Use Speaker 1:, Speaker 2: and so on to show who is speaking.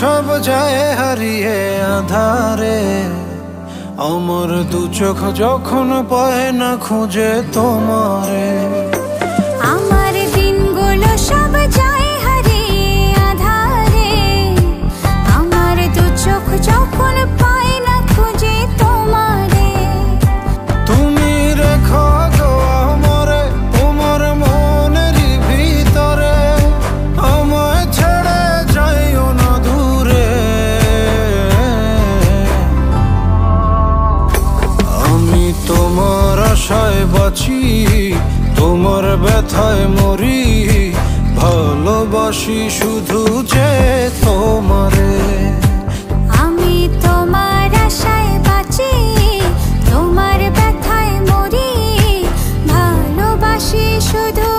Speaker 1: সব যায় হারিয়ে আধারে, আমার দু চোখ যখন পায় না খুঁজে তোমারে।
Speaker 2: আমার দিনগুলো সব যায় হারিয়ে আধারে, আমার দু চোখ যখন পায় না খুঁজে তোমারে।
Speaker 1: তুমি রেখো গো আমরে তোমার মনের ভিতরে, আমায় ছেড়ে যাইও না দূরে। আমি তোমার আশায় বাঁচি, তোমার ব্যথায় মরি, ভালোবাসি শুধু যে তোমারে।
Speaker 2: আমি তোমার আশায় বাঁচি, তোমার ব্যথায় মরি, ভালোবাসি শুধু